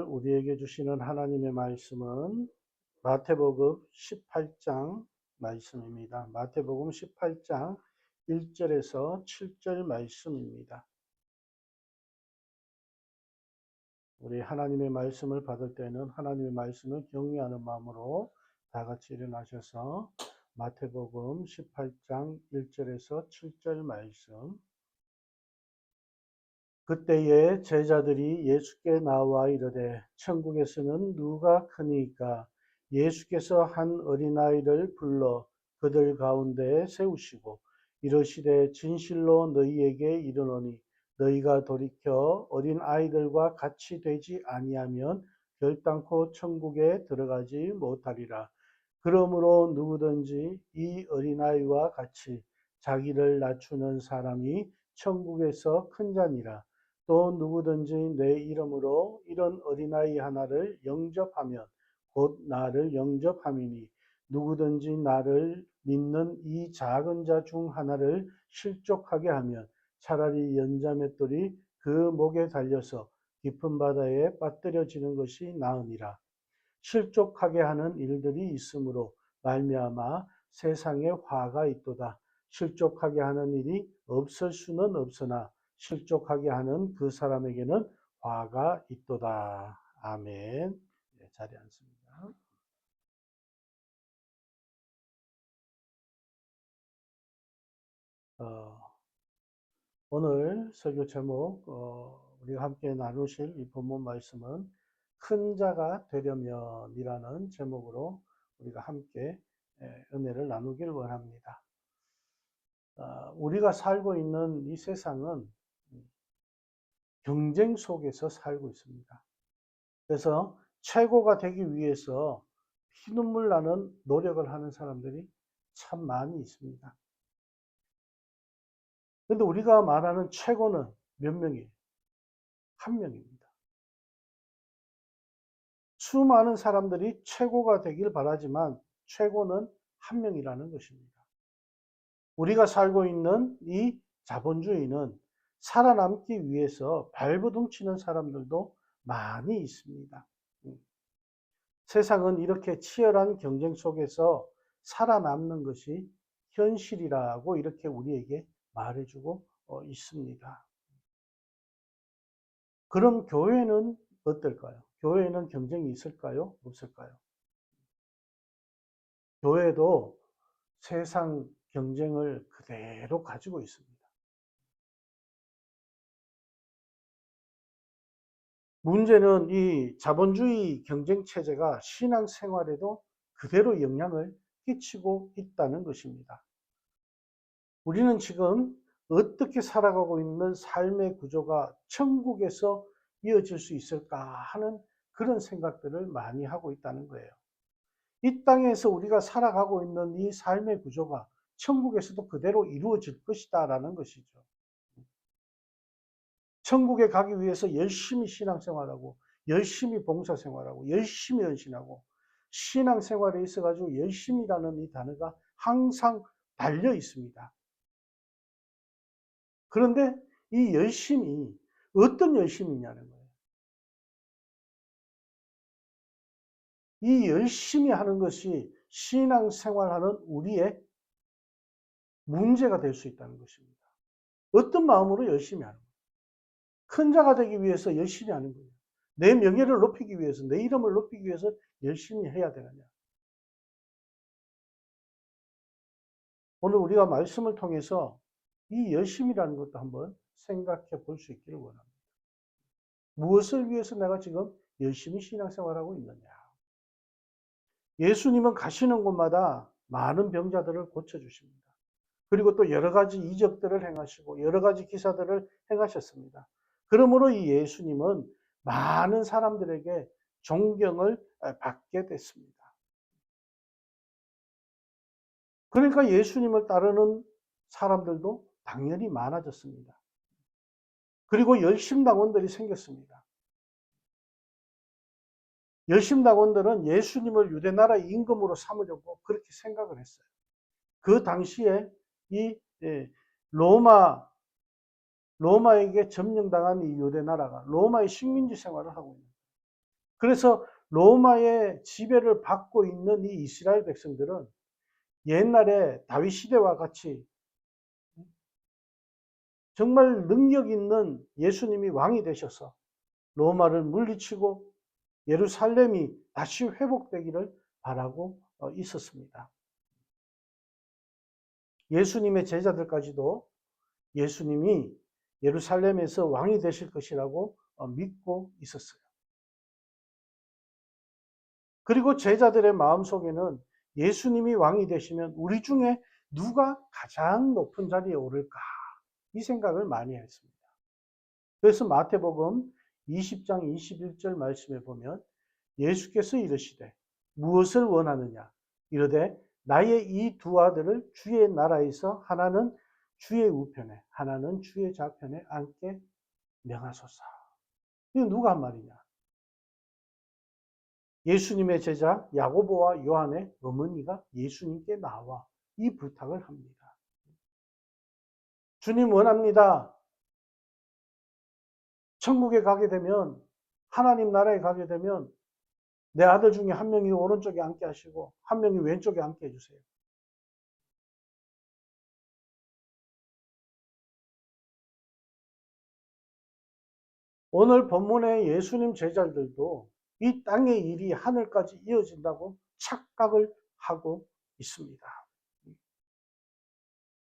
우리에게 주시는 하나님의 말씀은 마태복음 18장 말씀입니다. 마태복음 18장 1절에서 7절 말씀입니다. 우리 하나님의 말씀을 받을 때는 하나님의 말씀을 경외하는 마음으로 다 같이 일어나셔서 마태복음 18장 1절에서 7절 말씀. 그때에 제자들이 예수께 나와 이르되 천국에서는 누가 크니까? 예수께서 한 어린아이를 불러 그들 가운데에 세우시고 이르시되 진실로 너희에게 이르노니 너희가 돌이켜 어린아이들과 같이 되지 아니하면 결단코 천국에 들어가지 못하리라. 그러므로 누구든지 이 어린아이와 같이 자기를 낮추는 사람이 천국에서 큰 자니라. 또 누구든지 내 이름으로 이런 어린아이 하나를 영접하면 곧 나를 영접함이니 누구든지 나를 믿는 이 작은 자 중 하나를 실족하게 하면 차라리 연자맷돌이 그 목에 달려서 깊은 바다에 빠뜨려지는 것이 나으니라. 실족하게 하는 일들이 있으므로 말미암아 세상에 화가 있도다. 실족하게 하는 일이 없을 수는 없으나 실족하게 하는 그 사람에게는 화가 있도다. 아멘. 네, 자리에 앉습니다. 오늘 설교 제목 우리가 함께 나누실 이 본문 말씀은 큰 자가 되려면이라는 제목으로 우리가 함께 은혜를 나누길 원합니다. 우리가 살고 있는 이 세상은 경쟁 속에서 살고 있습니다. 그래서 최고가 되기 위해서 피눈물 나는 노력을 하는 사람들이 참 많이 있습니다. 그런데 우리가 말하는 최고는 몇 명이에요? 한 명입니다. 수많은 사람들이 최고가 되길 바라지만 최고는 한 명이라는 것입니다. 우리가 살고 있는 이 자본주의는 살아남기 위해서 발버둥 치는 사람들도 많이 있습니다. 세상은 이렇게 치열한 경쟁 속에서 살아남는 것이 현실이라고 이렇게 우리에게 말해주고 있습니다. 그럼 교회는 어떨까요? 교회에는 경쟁이 있을까요? 없을까요? 교회도 세상 경쟁을 그대로 가지고 있습니다. 문제는 이 자본주의 경쟁 체제가 신앙생활에도 그대로 영향을 끼치고 있다는 것입니다. 우리는 지금 어떻게 살아가고 있는 삶의 구조가 천국에서 이어질 수 있을까 하는 그런 생각들을 많이 하고 있다는 거예요. 이 땅에서 우리가 살아가고 있는 이 삶의 구조가 천국에서도 그대로 이루어질 것이다라는 것이죠. 천국에 가기 위해서 열심히 신앙생활하고 열심히 봉사생활하고 열심히 헌신하고 신앙생활에 있어가지고 열심이라는 이 단어가 항상 달려 있습니다. 그런데 이 열심이 어떤 열심이냐는 거예요. 이 열심히 하는 것이 신앙생활하는 우리의 문제가 될 수 있다는 것입니다. 어떤 마음으로 열심히 하는 거예요. 큰 자가 되기 위해서 열심히 하는 거예요. 내 명예를 높이기 위해서, 내 이름을 높이기 위해서 열심히 해야 되느냐. 오늘 우리가 말씀을 통해서 이 열심이라는 것도 한번 생각해 볼 수 있기를 원합니다. 무엇을 위해서 내가 지금 열심히 신앙생활하고 있느냐. 예수님은 가시는 곳마다 많은 병자들을 고쳐주십니다. 그리고 또 여러 가지 이적들을 행하시고 여러 가지 기사들을 행하셨습니다. 그러므로 이 예수님은 많은 사람들에게 존경을 받게 됐습니다. 그러니까 예수님을 따르는 사람들도 당연히 많아졌습니다. 그리고 열심당원들이 생겼습니다. 열심당원들은 예수님을 유대나라 임금으로 삼으려고 그렇게 생각을 했어요. 그 당시에 이 로마에게 점령당한 이 유대나라가 로마의 식민지 생활을 하고 있는 거예요. 그래서 로마의 지배를 받고 있는 이 이스라엘 백성들은 옛날에 다윗 시대와 같이 정말 능력 있는 예수님이 왕이 되셔서 로마를 물리치고 예루살렘이 다시 회복되기를 바라고 있었습니다. 예수님의 제자들까지도 예수님이 예루살렘에서 왕이 되실 것이라고 믿고 있었어요. 그리고 제자들의 마음속에는 예수님이 왕이 되시면 우리 중에 누가 가장 높은 자리에 오를까? 이 생각을 많이 했습니다. 그래서 마태복음 20장 21절 말씀에 보면 예수께서 이르시되 무엇을 원하느냐? 이르되 나의 이 두 아들을 주의 나라에서 하나는 주의 우편에 하나는 주의 좌편에 앉게 명하소서. 이거 누가 한 말이냐? 예수님의 제자 야고보와 요한의 어머니가 예수님께 나와 이 부탁을 합니다. 주님 원합니다. 천국에 가게 되면, 하나님 나라에 가게 되면 내 아들 중에 한 명이 오른쪽에 앉게 하시고 한 명이 왼쪽에 앉게 해주세요. 오늘 본문의 예수님 제자들도 이 땅의 일이 하늘까지 이어진다고 착각을 하고 있습니다.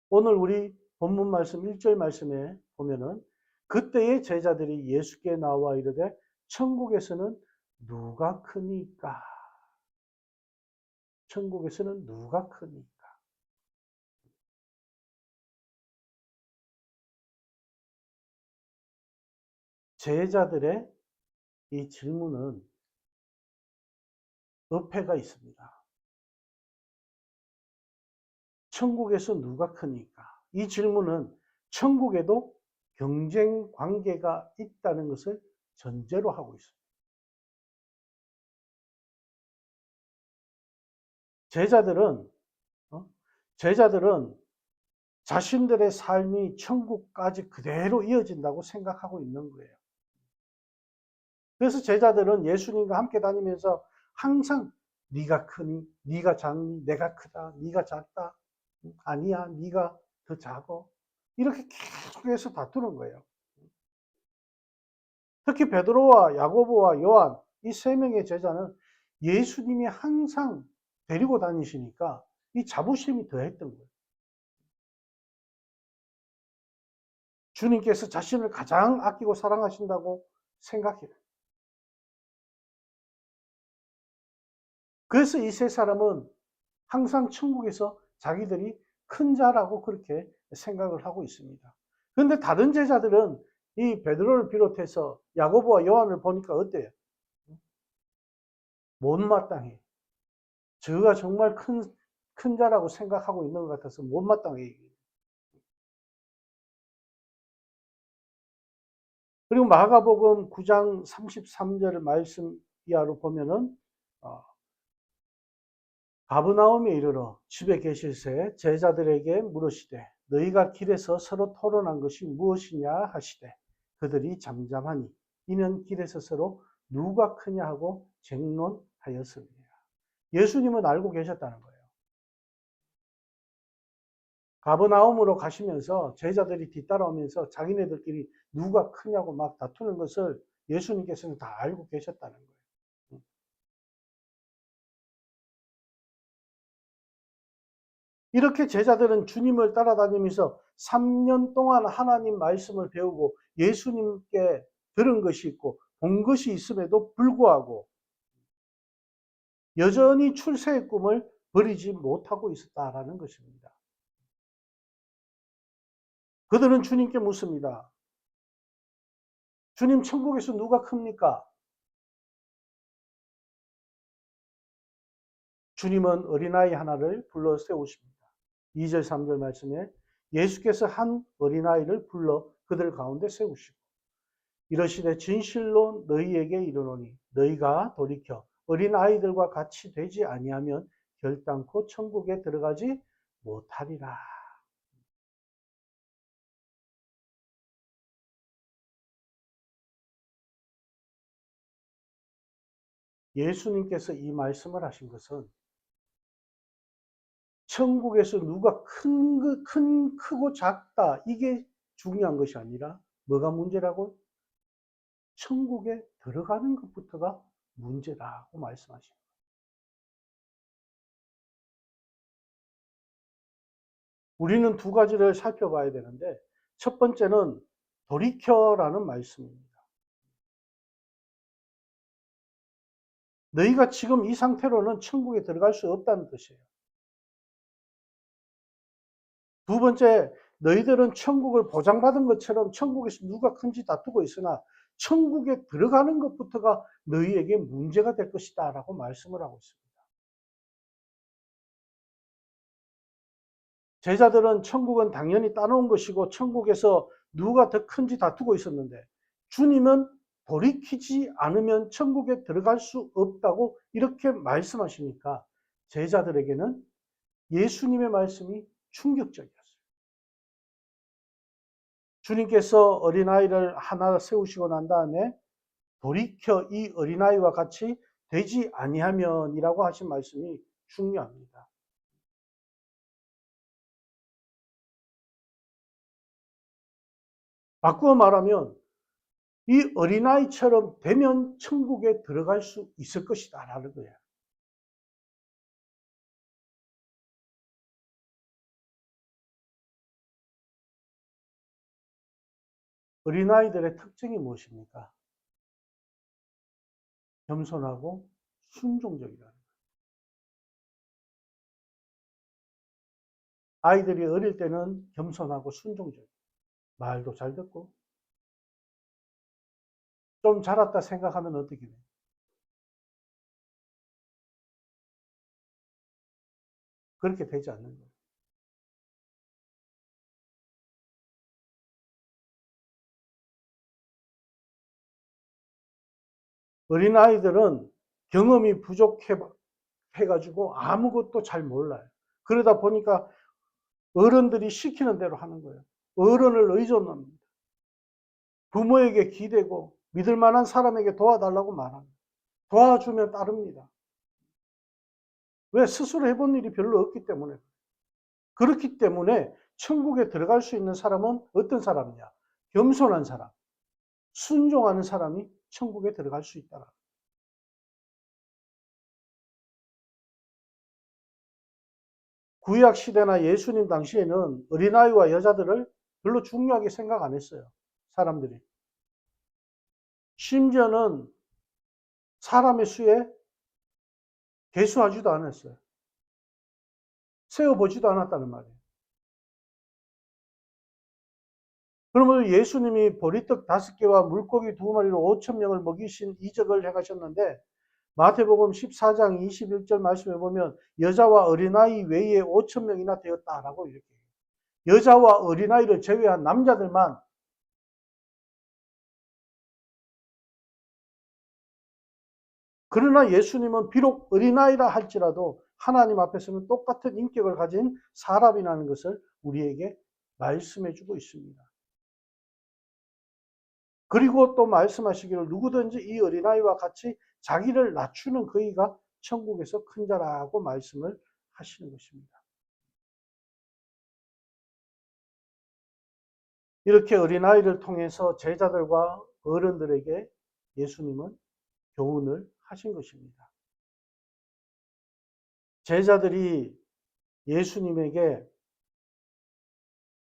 오늘 우리 본문 말씀 1절 말씀에 보면은 그때의 제자들이 예수께 나와 이르되 천국에서는 누가 크니까? 천국에서는 누가 크니까? 제자들의 이 질문은 어폐가 있습니다. 천국에서 누가 크니까? 이 질문은 천국에도 경쟁 관계가 있다는 것을 전제로 하고 있습니다. 제자들은 제자들은 자신들의 삶이 천국까지 그대로 이어진다고 생각하고 있는 거예요. 그래서 제자들은 예수님과 함께 다니면서 항상 네가 크니, 네가 작니, 내가 크다, 네가 작다, 아니야, 네가 더 작어. 이렇게 계속해서 다투는 거예요. 특히 베드로와 야고보와 요한 이 세 명의 제자는 예수님이 항상 데리고 다니시니까 이 자부심이 더했던 거예요. 주님께서 자신을 가장 아끼고 사랑하신다고 생각해요. 그래서 이 세 사람은 항상 천국에서 자기들이 큰 자라고 그렇게 생각을 하고 있습니다. 그런데 다른 제자들은 이 베드로를 비롯해서 야고보와 요한을 보니까 어때요? 못마땅해. 저가 정말 큰 자라고 생각하고 있는 것 같아서 못마땅해. 그리고 마가복음 9장 33절 말씀 이하로 보면은 가브나움에 이르러 집에 계실새 제자들에게 물으시되 너희가 길에서 서로 토론한 것이 무엇이냐 하시되 그들이 잠잠하니 이는 길에서 서로 누가 크냐 하고 쟁론하였습니다. 예수님은 알고 계셨다는 거예요. 가버나움으로 가시면서 제자들이 뒤따라오면서 자기네들끼리 누가 크냐고 막 다투는 것을 예수님께서는 다 알고 계셨다는 거예요. 이렇게 제자들은 주님을 따라다니면서 3년 동안 하나님 말씀을 배우고 예수님께 들은 것이 있고 본 것이 있음에도 불구하고 여전히 출세의 꿈을 버리지 못하고 있었다라는 것입니다. 그들은 주님께 묻습니다. 주님, 천국에서 누가 큽니까? 주님은 어린아이 하나를 불러 세우십니다. 2절, 3절 말씀에 예수께서 한 어린아이를 불러 그들 가운데 세우시고 이러시되 진실로 너희에게 이르노니 너희가 돌이켜 어린아이들과 같이 되지 아니하면 결단코 천국에 들어가지 못하리라. 예수님께서 이 말씀을 하신 것은 천국에서 누가 크고 작다 이게 중요한 것이 아니라 뭐가 문제라고? 천국에 들어가는 것부터가 문제다고 말씀하십니다. 우리는 두 가지를 살펴봐야 되는데 첫 번째는 돌이켜라는 말씀입니다. 너희가 지금 이 상태로는 천국에 들어갈 수 없다는 뜻이에요. 두 번째, 너희들은 천국을 보장받은 것처럼 천국에서 누가 큰지 다투고 있으나 천국에 들어가는 것부터가 너희에게 문제가 될 것이다 라고 말씀을 하고 있습니다. 제자들은 천국은 당연히 따놓은 것이고 천국에서 누가 더 큰지 다투고 있었는데 주님은 돌이키지 않으면 천국에 들어갈 수 없다고 이렇게 말씀하시니까 제자들에게는 예수님의 말씀이 충격적이었어요. 주님께서 어린아이를 하나 세우시고 난 다음에 돌이켜 이 어린아이와 같이 되지 아니하면이라고 하신 말씀이 중요합니다. 바꾸어 말하면 이 어린아이처럼 되면 천국에 들어갈 수 있을 것이다 라는 거예요. 어린아이들의 특징이 무엇입니까? 겸손하고 순종적이라는 거예요. 아이들이 어릴 때는 겸손하고 순종적, 말도 잘 듣고 좀 자랐다 생각하면 어떻게 돼요? 그렇게 되지 않는 거예요. 어린아이들은 경험이 부족해가지고 아무것도 잘 몰라요. 그러다 보니까 어른들이 시키는 대로 하는 거예요. 어른을 의존합니다. 부모에게 기대고 믿을 만한 사람에게 도와달라고 말합니다. 도와주면 따릅니다. 왜? 스스로 해본 일이 별로 없기 때문에. 그렇기 때문에 천국에 들어갈 수 있는 사람은 어떤 사람이냐? 겸손한 사람, 순종하는 사람이 천국에 들어갈 수 있다. 구약 시대나 예수님 당시에는 어린아이와 여자들을 별로 중요하게 생각 안 했어요. 사람들이. 심지어는 사람의 수에 개수하지도 않았어요. 세어보지도 않았다는 말이에요. 그러면 예수님이 보리떡 5개와 물고기 2마리로 5,000명을 먹이신 이적을 행하셨는데 마태복음 14장 21절 말씀에 보면 여자와 어린아이 외에 5,000명이나 되었다라고 이렇게 해요. 여자와 어린아이를 제외한 남자들만. 그러나 예수님은 비록 어린아이라 할지라도 하나님 앞에서는 똑같은 인격을 가진 사람이라는 것을 우리에게 말씀해 주고 있습니다. 그리고 또 말씀하시기를 누구든지 이 어린아이와 같이 자기를 낮추는 그이가 천국에서 큰 자라고 말씀을 하시는 것입니다. 이렇게 어린아이를 통해서 제자들과 어른들에게 예수님은 교훈을 하신 것입니다. 제자들이 예수님에게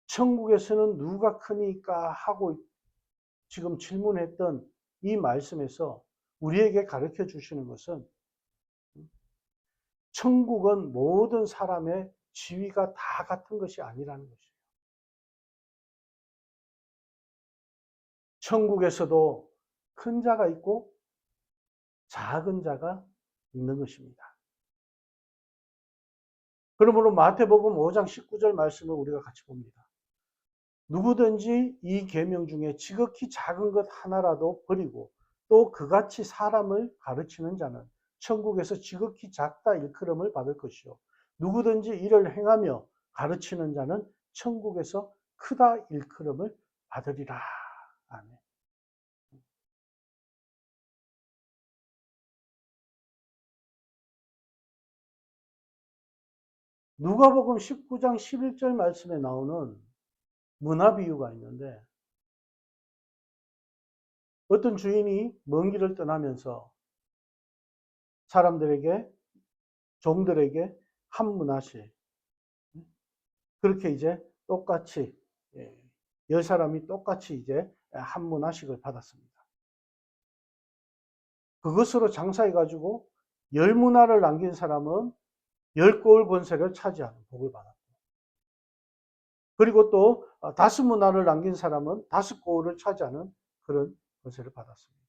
천국에서는 누가 크니까 하고 지금 질문했던 이 말씀에서 우리에게 가르쳐 주시는 것은 천국은 모든 사람의 지위가 다 같은 것이 아니라는 것이에요. 천국에서도 큰 자가 있고 작은 자가 있는 것입니다. 그러므로 마태복음 5장 19절 말씀을 우리가 같이 봅니다. 누구든지 이 계명 중에 지극히 작은 것 하나라도 버리고 또 그같이 사람을 가르치는 자는 천국에서 지극히 작다 일컬음을 받을 것이요 누구든지 이를 행하며 가르치는 자는 천국에서 크다 일컬음을 받으리라. 아멘. 누가복음 19장 11절 말씀에 나오는 문화 비유가 있는데, 어떤 주인이 먼 길을 떠나면서 사람들에게, 종들에게 한 문화씩, 그렇게 이제 똑같이, 10사람이 똑같이 이제 한 문화씩을 받았습니다. 그것으로 장사해가지고 10문화를 남긴 사람은 10고을 권세를 차지하는 복을 받았고, 그리고 또 5문화를 남긴 사람은 5고을을 차지하는 그런 권세를 받았습니다.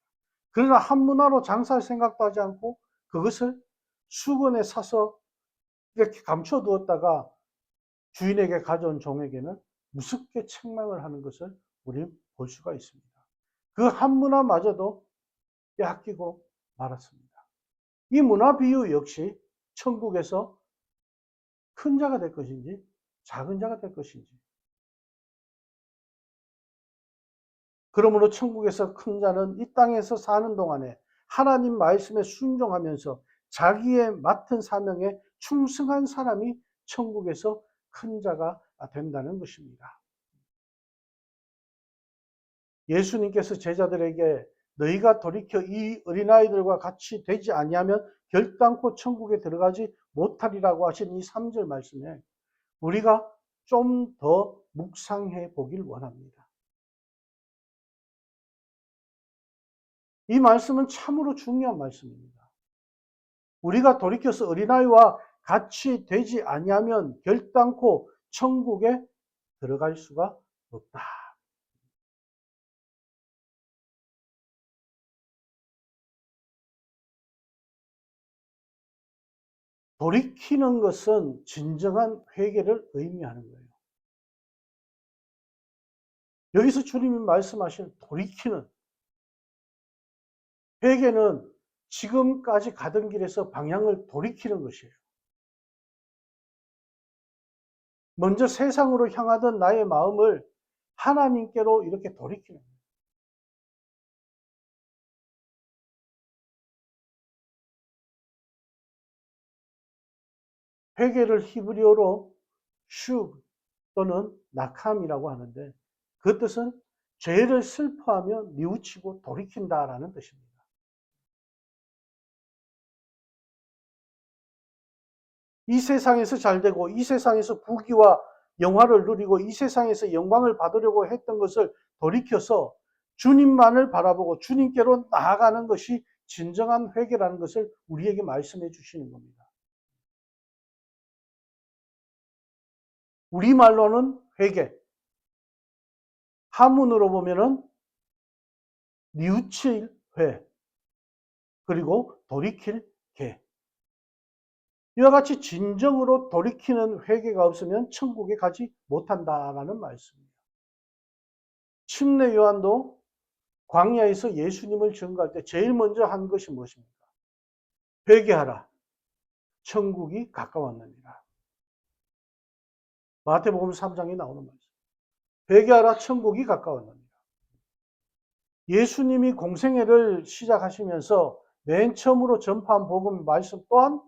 그러나 한 문화로 장사할 생각도 하지 않고 그것을 수건에 사서 이렇게 감춰두었다가 주인에게 가져온 종에게는 무섭게 책망을 하는 것을 우리는 볼 수가 있습니다. 그 한 문화마저도 빼앗기고 말았습니다. 이 문화 비유 역시 천국에서 큰 자가 될 것인지 작은 자가 될 것인지, 그러므로 천국에서 큰 자는 이 땅에서 사는 동안에 하나님 말씀에 순종하면서 자기의 맡은 사명에 충성한 사람이 천국에서 큰 자가 된다는 것입니다. 예수님께서 제자들에게 너희가 돌이켜 이 어린아이들과 같이 되지 아니하면 결단코 천국에 들어가지 못하리라고 하신 이 3절 말씀에 우리가 좀 더 묵상해 보길 원합니다. 이 말씀은 참으로 중요한 말씀입니다. 우리가 돌이켜서 어린아이와 같이 되지 아니하면 결단코 천국에 들어갈 수가 없다. 돌이키는 것은 진정한 회개를 의미하는 거예요. 여기서 주님이 말씀하신 돌이키는, 회개는 지금까지 가던 길에서 방향을 돌이키는 것이에요. 먼저 세상으로 향하던 나의 마음을 하나님께로 이렇게 돌이키는 거예요. 회개를 히브리어로 슈 또는 낙함이라고 하는데, 그 뜻은 죄를 슬퍼하며 뉘우치고 돌이킨다라는 뜻입니다. 이 세상에서 잘되고 이 세상에서 부귀와 영화를 누리고 이 세상에서 영광을 받으려고 했던 것을 돌이켜서 주님만을 바라보고 주님께로 나아가는 것이 진정한 회개라는 것을 우리에게 말씀해 주시는 겁니다. 우리말로는 회개, 한문으로 보면은 뉘우칠 회, 그리고 돌이킬 개. 이와 같이 진정으로 돌이키는 회개가 없으면 천국에 가지 못한다라는 말씀입니다. 침례 요한도 광야에서 예수님을 증거할 때 제일 먼저 한 것이 무엇입니까? 회개하라. 천국이 가까웠느니라. 마태복음 3장에 나오는 말씀. 회개하라. 천국이 가까웠느니라. 예수님이 공생애를 시작하시면서 맨 처음으로 전파한 복음 말씀 또한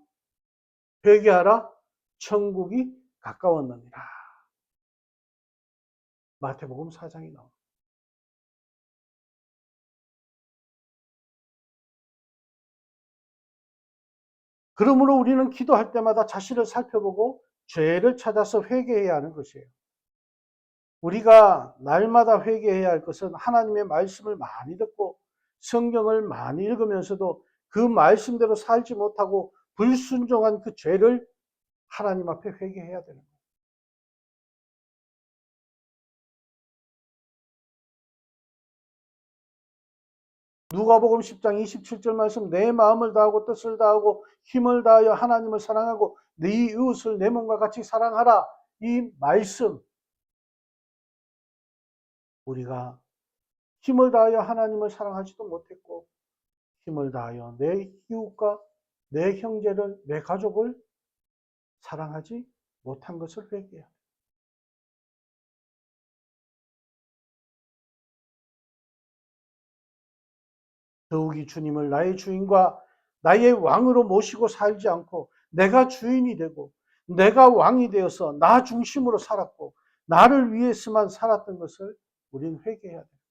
회개하라. 천국이 가까웠느니라. 마태복음 4장에 나옵니다. 그러므로 우리는 기도할 때마다 자신을 살펴보고 죄를 찾아서 회개해야 하는 것이에요. 우리가 날마다 회개해야 할 것은 하나님의 말씀을 많이 듣고 성경을 많이 읽으면서도 그 말씀대로 살지 못하고 불순종한 그 죄를 하나님 앞에 회개해야 되는 거예요. 누가복음 10장 27절 말씀, 내 마음을 다하고 뜻을 다하고 힘을 다하여 하나님을 사랑하고 네 이웃을 내 몸과 같이 사랑하라. 이 말씀, 우리가 힘을 다하여 하나님을 사랑하지도 못했고 힘을 다하여 내 이웃과 내 형제를, 내 가족을 사랑하지 못한 것을 회개해야 합니다. 더욱이 주님을 나의 주인과 나의 왕으로 모시고 살지 않고 내가 주인이 되고 내가 왕이 되어서 나 중심으로 살았고 나를 위해서만 살았던 것을 우리는 회개해야 돼요.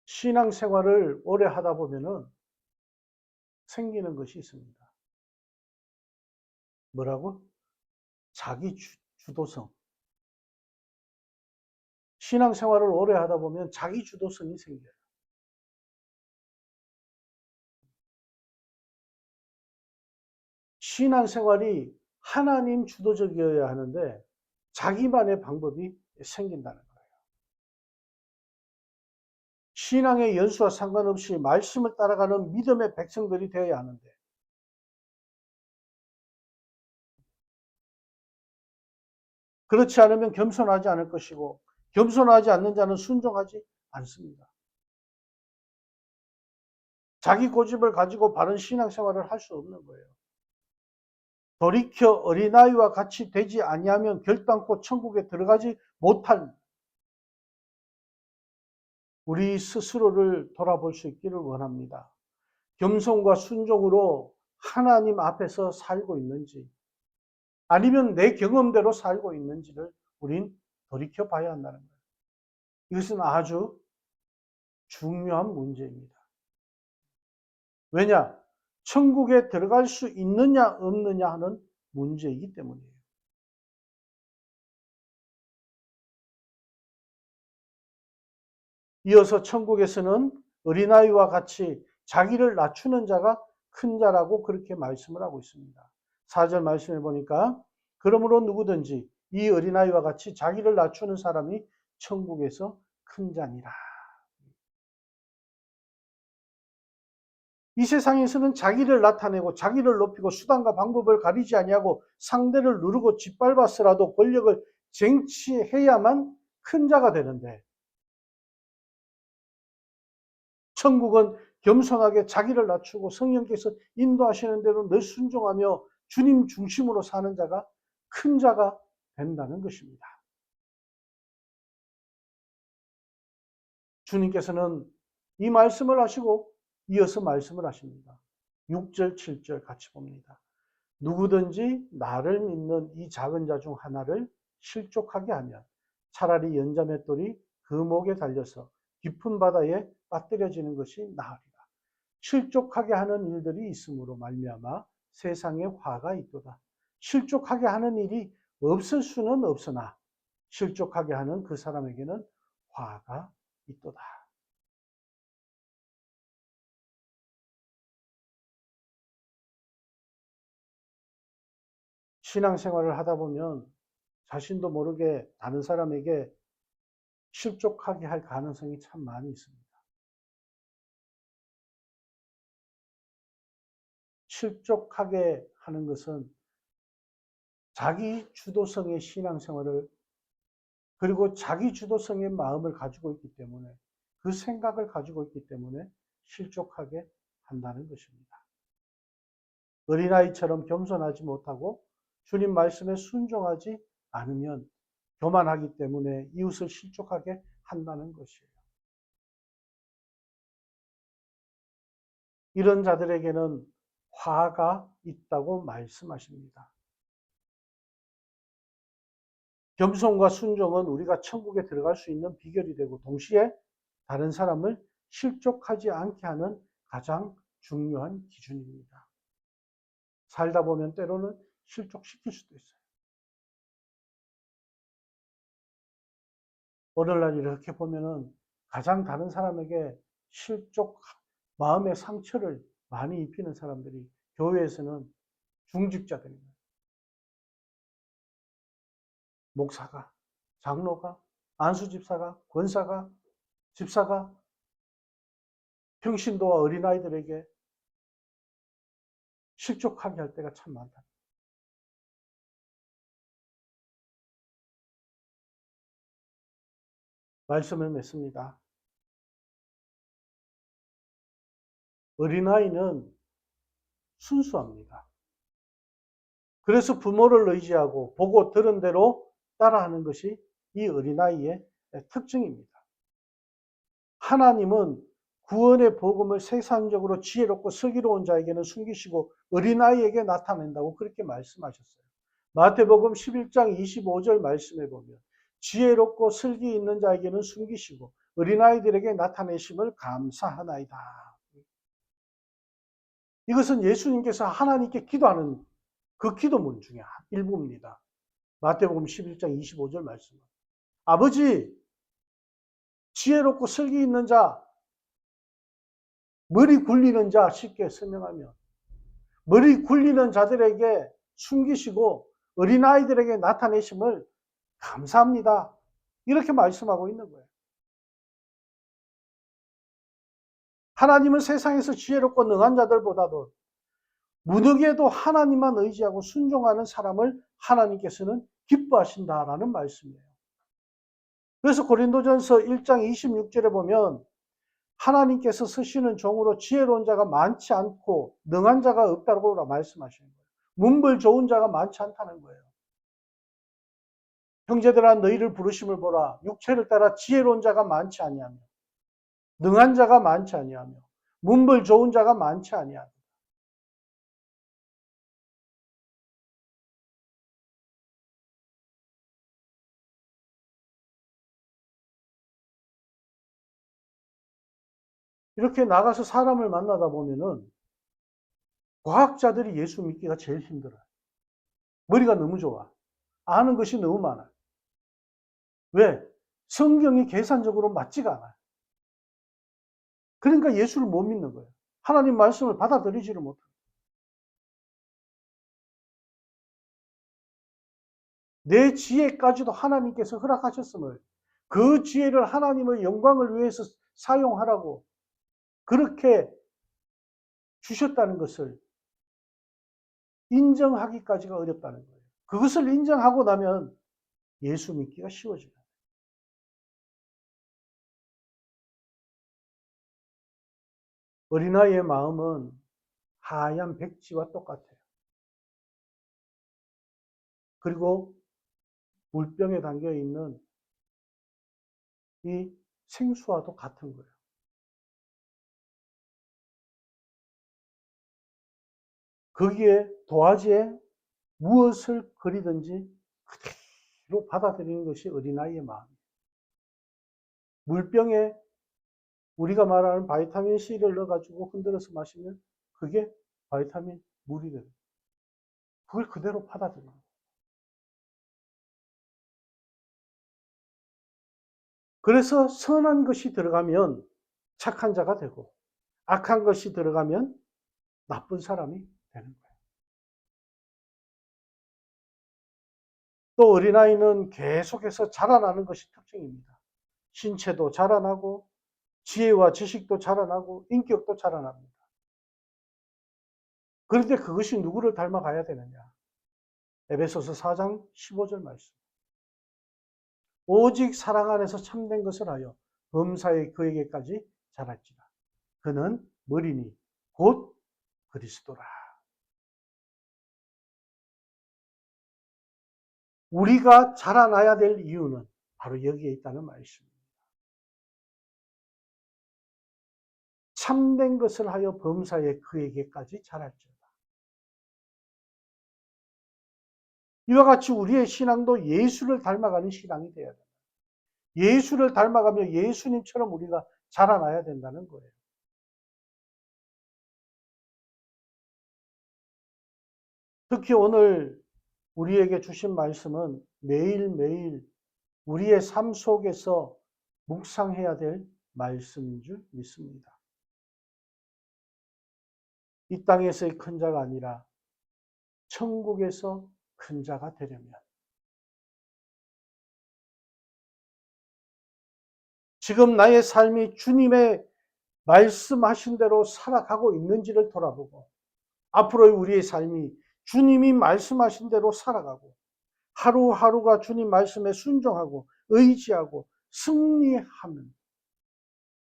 신앙생활을 오래 하다 보면은 생기는 것이 있습니다. 뭐라고? 자기 주도성. 신앙생활을 오래 하다 보면 자기 주도성이 생겨요. 신앙생활이 하나님 주도적이어야 하는데 자기만의 방법이 생긴다는 거예요. 신앙의 연수와 상관없이 말씀을 따라가는 믿음의 백성들이 되어야 하는데 그렇지 않으면 겸손하지 않을 것이고 겸손하지 않는 자는 순종하지 않습니다. 자기 고집을 가지고 바른 신앙생활을 할 수 없는 거예요. 돌이켜 어린아이와 같이 되지 아니하면 결단코 천국에 들어가지 못할 우리 스스로를 돌아볼 수 있기를 원합니다. 겸손과 순종으로 하나님 앞에서 살고 있는지 아니면 내 경험대로 살고 있는지를 우린 돌이켜 봐야 한다는 거예요. 이것은 아주 중요한 문제입니다. 왜냐? 천국에 들어갈 수 있느냐 없느냐 하는 문제이기 때문이에요. 이어서 천국에서는 어린아이와 같이 자기를 낮추는 자가 큰 자라고 그렇게 말씀을 하고 있습니다. 4절 말씀해 보니까 그러므로 누구든지 이 어린아이와 같이 자기를 낮추는 사람이 천국에서 큰 자니라. 이 세상에서는 자기를 나타내고 자기를 높이고 수단과 방법을 가리지 아니하고 상대를 누르고 짓밟았으라도 권력을 쟁취해야만 큰 자가 되는데 천국은 겸손하게 자기를 낮추고 성령께서 인도하시는 대로 늘 순종하며 주님 중심으로 사는 자가 큰 자가 된다는 것입니다. 주님께서는 이 말씀을 하시고 이어서 말씀을 하십니다. 6절, 7절 같이 봅니다. 누구든지 나를 믿는 이 작은 자 중 하나를 실족하게 하면 차라리 연자맷돌이 그 목에 달려서 깊은 바다에 빠뜨려지는 것이 나으리라. 실족하게 하는 일들이 있으므로 말미암아 세상에 화가 있도다. 실족하게 하는 일이 없을 수는 없으나 실족하게 하는 그 사람에게는 화가 있도다. 신앙생활을 하다 보면 자신도 모르게 다른 사람에게 실족하게 할 가능성이 참 많이 있습니다. 실족하게 하는 것은 자기 주도성의 신앙생활을 그리고 자기 주도성의 마음을 가지고 있기 때문에 그 생각을 가지고 있기 때문에 실족하게 한다는 것입니다. 어린아이처럼 겸손하지 못하고 주님 말씀에 순종하지 않으면 교만하기 때문에 이웃을 실족하게 한다는 것이에요. 이런 자들에게는 화가 있다고 말씀하십니다. 겸손과 순종은 우리가 천국에 들어갈 수 있는 비결이 되고 동시에 다른 사람을 실족하지 않게 하는 가장 중요한 기준입니다. 살다 보면 때로는 실족시킬 수도 있어요. 오늘날 이렇게 보면은 가장 다른 사람에게 마음의 상처를 많이 입히는 사람들이 교회에서는 중직자들입니다. 목사가, 장로가, 안수집사가, 권사가, 집사가 평신도와 어린아이들에게 실족하게 할 때가 참 많다. 말씀을 맺습니다. 어린아이는 순수합니다. 그래서 부모를 의지하고 보고 들은 대로 따라하는 것이 이 어린아이의 특징입니다. 하나님은 구원의 복음을 세상적으로 지혜롭고 슬기로운 자에게는 숨기시고 어린아이에게 나타낸다고 그렇게 말씀하셨어요. 마태복음 11장 25절 말씀에 보면 지혜롭고 슬기 있는 자에게는 숨기시고 어린아이들에게 나타내심을 감사하나이다. 이것은 예수님께서 하나님께 기도하는 그 기도문 중에 일부입니다. 마태복음 11장 25절 말씀. 아버지, 지혜롭고 슬기 있는 자, 머리 굴리는 자 쉽게 설명하면 머리 굴리는 자들에게 숨기시고 어린아이들에게 나타내심을 감사합니다. 이렇게 말씀하고 있는 거예요. 하나님은 세상에서 지혜롭고 능한 자들보다도 무능해도 하나님만 의지하고 순종하는 사람을 하나님께서는 기뻐하신다라는 말씀이에요. 그래서 고린도전서 1장 26절에 보면 하나님께서 쓰시는 종으로 지혜로운 자가 많지 않고 능한 자가 없다고 말씀하시는 거예요. 문벌 좋은 자가 많지 않다는 거예요. 형제들아 너희를 부르심을 보라. 육체를 따라 지혜로운 자가 많지 아니하며 능한 자가 많지 아니하며 문벌 좋은 자가 많지 아니하며 이렇게 나가서 사람을 만나다 보면은 과학자들이 예수 믿기가 제일 힘들어요. 머리가 너무 좋아. 아는 것이 너무 많아요. 왜? 성경이 계산적으로 맞지가 않아요. 그러니까 예수를 못 믿는 거예요. 하나님 말씀을 받아들이지를 못해요. 내 지혜까지도 하나님께서 허락하셨음을 그 지혜를 하나님의 영광을 위해서 사용하라고 그렇게 주셨다는 것을 인정하기까지가 어렵다는 거예요. 그것을 인정하고 나면 예수 믿기가 쉬워져요. 어린아이의 마음은 하얀 백지와 똑같아요. 그리고 물병에 담겨 있는 이 생수와도 같은 거예요. 거기에 도화지에 무엇을 그리든지 그대로 받아들이는 것이 어린아이의 마음이에요. 물병에 우리가 말하는 바이타민 C를 넣어가지고 흔들어서 마시면 그게 바이타민 물이 돼요. 그걸 그대로 받아들여요. 그래서 선한 것이 들어가면 착한 자가 되고 악한 것이 들어가면 나쁜 사람이 되는 거예요. 또 어린아이는 계속해서 자라나는 것이 특징입니다. 신체도 자라나고 지혜와 지식도 자라나고 인격도 자라납니다. 그런데 그것이 누구를 닮아가야 되느냐? 에베소서 4장 15절 말씀. 오직 사랑 안에서 참된 것을 하여 범사에 그에게까지 자랄지라. 그는 머리니 곧 그리스도라. 우리가 자라나야 될 이유는 바로 여기에 있다는 말씀입니다. 참된 것을 하여 범사에 그에게까지 자랄지라. 이와 같이 우리의 신앙도 예수를 닮아가는 신앙이 되어야 됩니다. 예수를 닮아가며 예수님처럼 우리가 자라나야 된다는 거예요. 특히 오늘 우리에게 주신 말씀은 매일매일 우리의 삶 속에서 묵상해야 될 말씀인 줄 믿습니다. 이 땅에서의 큰 자가 아니라 천국에서 큰 자가 되려면 지금 나의 삶이 주님의 말씀하신 대로 살아가고 있는지를 돌아보고 앞으로의 우리의 삶이 주님이 말씀하신 대로 살아가고 하루하루가 주님 말씀에 순종하고 의지하고 승리하는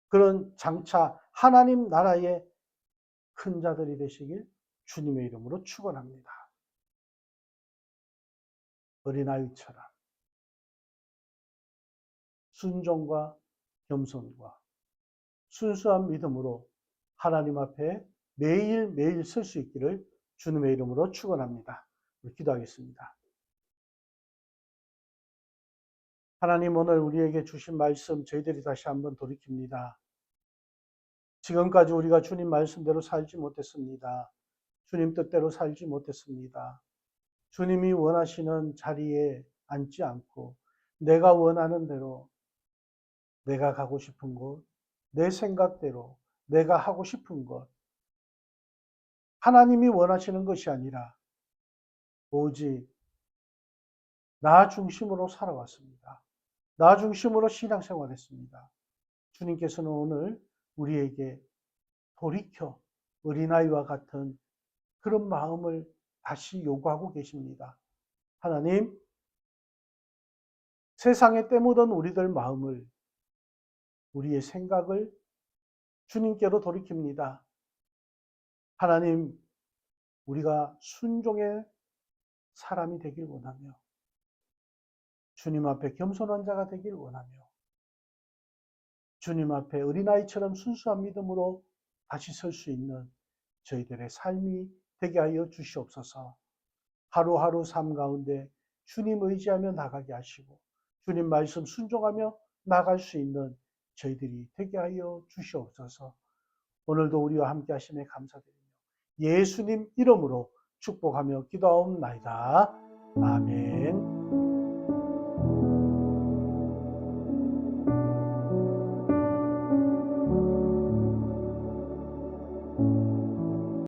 그런 장차 하나님 나라의 큰 자들이 되시길 주님의 이름으로 축원합니다. 어린아이처럼 순종과 겸손과 순수한 믿음으로 하나님 앞에 매일매일 설 수 있기를 주님의 이름으로 축원합니다. 기도하겠습니다. 하나님, 오늘 우리에게 주신 말씀 저희들이 다시 한번 돌이킵니다. 지금까지 우리가 주님 말씀대로 살지 못했습니다. 주님 뜻대로 살지 못했습니다. 주님이 원하시는 자리에 앉지 않고 내가 원하는 대로, 내가 가고 싶은 곳, 내 생각대로 내가 하고 싶은 것, 하나님이 원하시는 것이 아니라 오직 나 중심으로 살아왔습니다. 나 중심으로 신앙생활했습니다. 주님께서는 오늘 우리에게 돌이켜 어린아이와 같은 그런 마음을 다시 요구하고 계십니다. 하나님, 세상에 때묻은 우리들 마음을, 우리의 생각을 주님께로 돌이킵니다. 하나님, 우리가 순종의 사람이 되길 원하며 주님 앞에 겸손한 자가 되길 원하며 주님 앞에 어린아이처럼 순수한 믿음으로 다시 설 수 있는 저희들의 삶이 되게 하여 주시옵소서. 하루하루 삶 가운데 주님 의지하며 나가게 하시고 주님 말씀 순종하며 나갈 수 있는 저희들이 되게 하여 주시옵소서. 오늘도 우리와 함께 하심에 감사드리며 예수님 이름으로 축복하며 기도하옵나이다. 아멘.